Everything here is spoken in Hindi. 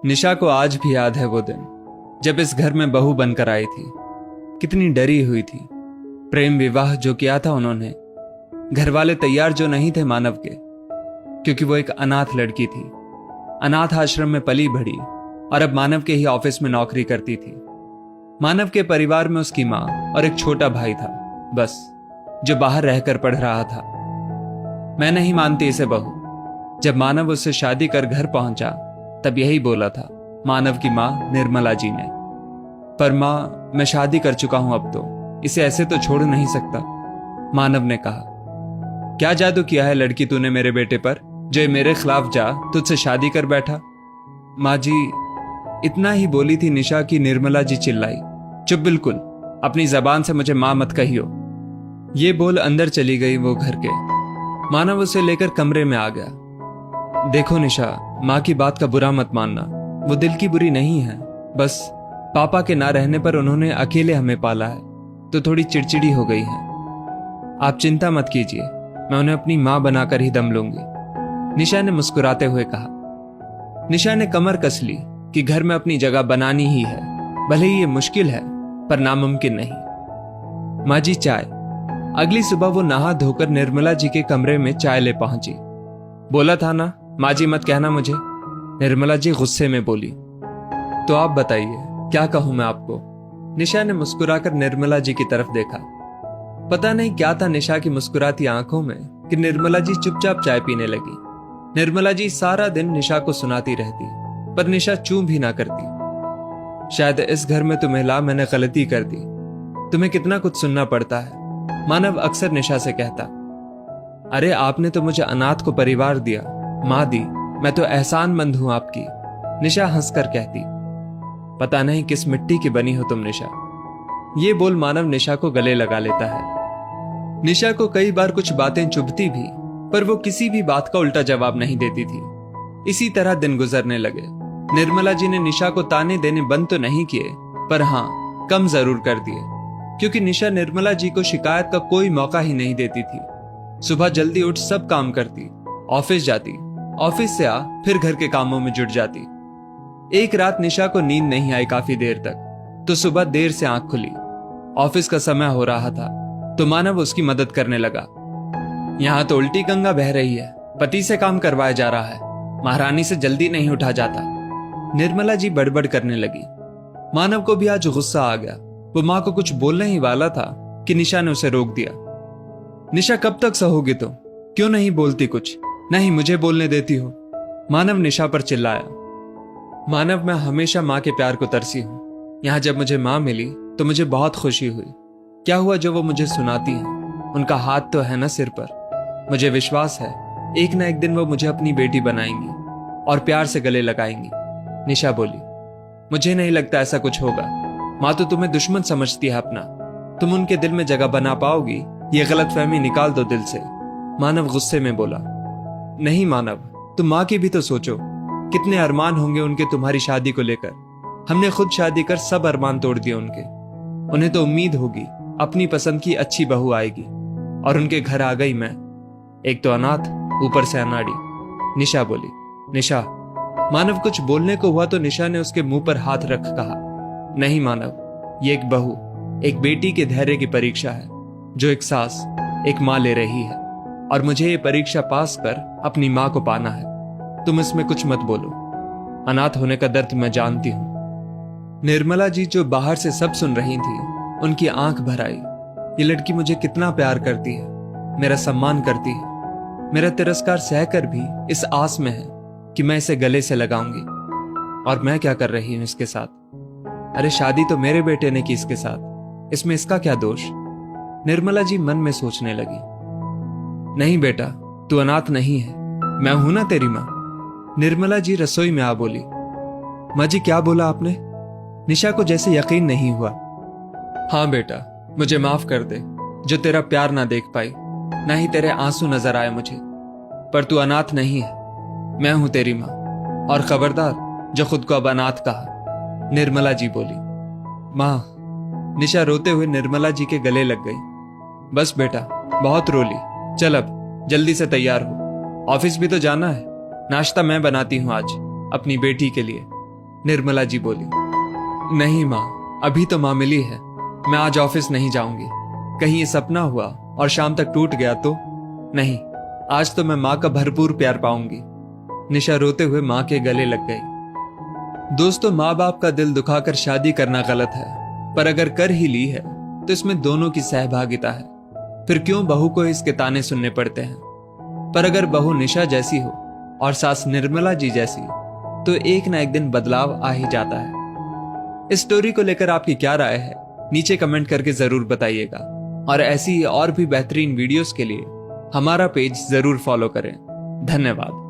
निशा को आज भी याद है वो दिन जब इस घर में बहू बनकर आई थी। कितनी डरी हुई थी। प्रेम विवाह जो किया था उन्होंने, घर वाले तैयार जो नहीं थे मानव के, क्योंकि वो एक अनाथ लड़की थी। अनाथ आश्रम में पली बढ़ी और अब मानव के ही ऑफिस में नौकरी करती थी। मानव के परिवार में उसकी माँ और एक छोटा भाई था बस, जो बाहर रहकर पढ़ रहा था। मैं नहीं मानती इसे बहू। जब मानव उससे शादी कर घर पहुंचा तब यही बोला था मानव की माँ निर्मला जी ने। पर माँ, मैं शादी कर चुका हूं, अब तो इसे ऐसे तो छोड़ नहीं सकता। मानव ने कहा, क्या जादू किया है लड़की तूने मेरे बेटे पर, जो ये मेरे खिलाफ जा तुझसे शादी कर बैठा। माँ जी, इतना ही बोली थी निशा की निर्मला जी चिल्लाई, चुप बिल्कुल, अपनी जबान से मुझे माँ मत कहियो। ये बोल अंदर चली गई वो घर के। मानव उसे लेकर कमरे में आ गया। देखो निशा, माँ की बात का बुरा मत मानना, वो दिल की बुरी नहीं है, बस पापा के ना रहने पर उन्होंने अकेले हमें पाला है तो थोड़ी चिड़चिड़ी हो गई है। आप चिंता मत कीजिए, मैं उन्हें अपनी माँ बनाकर ही दम लूंगी, निशा ने मुस्कुराते हुए कहा। निशा ने कमर कस ली कि घर में अपनी जगह बनानी ही है, भले ही ये मुश्किल है पर नामुमकिन नहीं। माँ जी चाय। अगली सुबह वो नहा धोकर निर्मला जी के कमरे में चाय ले पहुंची। बोला था ना माँ जी मत कहना मुझे, निर्मला जी गुस्से में बोली। तो आप बताइए क्या कहूं मैं आपको। निशा ने मुस्कुराकर निर्मला जी की तरफ देखा। पता नहीं क्या था निशा की मुस्कुराती आंखों में कि निर्मला जी चुपचाप चाय पीने लगी। निर्मला जी सारा दिन निशा को सुनाती रहती, पर निशा चूं भी ना करती। शायद इस घर में तुम्हें ला मैंने गलती कर दी, तुम्हें कितना कुछ सुनना पड़ता है, मानव अक्सर निशा से कहता। अरे आपने तो मुझे अनाथ को परिवार दिया, माँ दी, मैं तो एहसानमंद हूं आपकी, निशा हंसकर कहती। पता नहीं किस मिट्टी की बनी हो तुम निशा। ये बोल मानव निशा को गले लगा लेता है। निशा को कई बार कुछ बातें चुभती भी, पर वो किसी भी बात का उल्टा जवाब नहीं देती थी। इसी तरह दिन गुजरने लगे। निर्मला जी ने निशा को ताने देने बंद तो नहीं किए, पर हाँ कम जरूर कर दिए, क्योंकि निशा निर्मला जी को शिकायत का कोई मौका ही नहीं देती थी। सुबह जल्दी उठ सब काम करती, ऑफिस जाती, ऑफिस से आ फिर घर के कामों में जुट जाती। एक रात निशा को नींद नहीं आई काफी देर तक, तो सुबह देर से आंख खुली। ऑफिस का समय हो रहा था तो मानव उसकी मदद करने लगा। यहाँ तो उल्टी गंगा बह रही है, पति से काम करवाया जा रहा है, महारानी से जल्दी नहीं उठा जाता, निर्मला जी बड़बड़ करने लगी। मानव को भी आज गुस्सा आ गया। वो माँ को कुछ बोलने ही वाला था कि निशा ने उसे रोक दिया। निशा कब तक सहोगी तुम, क्यों नहीं बोलती कुछ, नहीं मुझे बोलने देती हो, मानव निशा पर चिल्लाया। मानव, मैं हमेशा माँ के प्यार को तरसी हूं। यहाँ जब मुझे माँ मिली तो मुझे बहुत खुशी हुई। क्या हुआ जो वो मुझे सुनाती हैं, उनका हाथ तो है ना सिर पर। मुझे विश्वास है एक ना एक दिन वो मुझे अपनी बेटी बनाएंगी और प्यार से गले लगाएंगी, निशा बोली। मुझे नहीं लगता ऐसा कुछ होगा, माँ तो तुम्हें दुश्मन समझती है अपना, तुम उनके दिल में जगह बना पाओगी, ये गलतफहमी निकाल दो दिल से, मानव गुस्से में बोला। नहीं मानव, तुम माँ की भी तो सोचो, कितने अरमान होंगे उनके तुम्हारी शादी को लेकर। हमने खुद शादी कर सब अरमान तोड़ दिए उनके। उन्हें तो उम्मीद होगी अपनी पसंद की अच्छी बहू आएगी, और उनके घर आ गई मैं, एक तो अनाथ ऊपर से अनाड़ी, निशा बोली। निशा, मानव कुछ बोलने को हुआ तो निशा ने उसके मुंह पर हाथ रख कहा, नहीं मानव, ये एक बहू, एक बेटी के धैर्य की परीक्षा है, जो एक सास एक माँ ले रही है, और मुझे ये परीक्षा पास कर अपनी माँ को पाना है। तुम इसमें कुछ मत बोलो, अनाथ होने का दर्द मैं जानती हूं। निर्मला जी जो बाहर से सब सुन रही थी, उनकी आंख भर आई। ये लड़की मुझे कितना प्यार करती है, मेरा सम्मान करती है, मेरा तिरस्कार सहकर भी इस आस में है कि मैं इसे गले से लगाऊंगी। और मैं क्या कर रही हूं इसके साथ। अरे शादी तो मेरे बेटे ने की इसके साथ, इसमें इसका क्या दोष। निर्मला जी मन में सोचने लगी। नहीं बेटा, तू अनाथ नहीं है, मैं हूं ना तेरी मां। निर्मला जी रसोई में आ बोली। माँ जी क्या बोला आपने। निशा को जैसे यकीन नहीं हुआ। हाँ बेटा, मुझे माफ कर दे जो तेरा प्यार ना देख पाई, ना ही तेरे आंसू नजर आए मुझे, पर तू अनाथ नहीं है, मैं हूं तेरी माँ, और खबरदार जो खुद को अब अनाथ कहा, निर्मला जी बोली। माँ, निशा रोते हुए निर्मला जी के गले लग गई। बस बेटा, बहुत रो ली, चल अब जल्दी से तैयार हो, ऑफिस भी तो जाना है, नाश्ता मैं बनाती हूं आज अपनी बेटी के लिए। निर्मला जी बोली। नहीं माँ, अभी तो माँ मिली है, मैं आज ऑफिस नहीं जाऊंगी। कहीं ये सपना हुआ और शाम तक टूट गया तो? नहीं, आज तो मैं माँ का भरपूर प्यार पाऊंगी। निशा रोते हुए माँ के गले लग गई। दोस्तों, माँ बाप का दिल दुखाकर शादी करना गलत है, पर अगर कर ही ली है तो इसमें दोनों की सहभागिता है। फिर क्यों बहू को इसके ताने सुनने पड़ते हैं? पर अगर बहू निशा जैसी हो और सास निर्मला जी जैसी, तो एक ना एक दिन बदलाव आ ही जाता है। इस स्टोरी को लेकर आपकी क्या राय है, नीचे कमेंट करके जरूर बताइएगा। और ऐसी ही और भी बेहतरीन वीडियोस के लिए हमारा पेज जरूर फॉलो करें। धन्यवाद।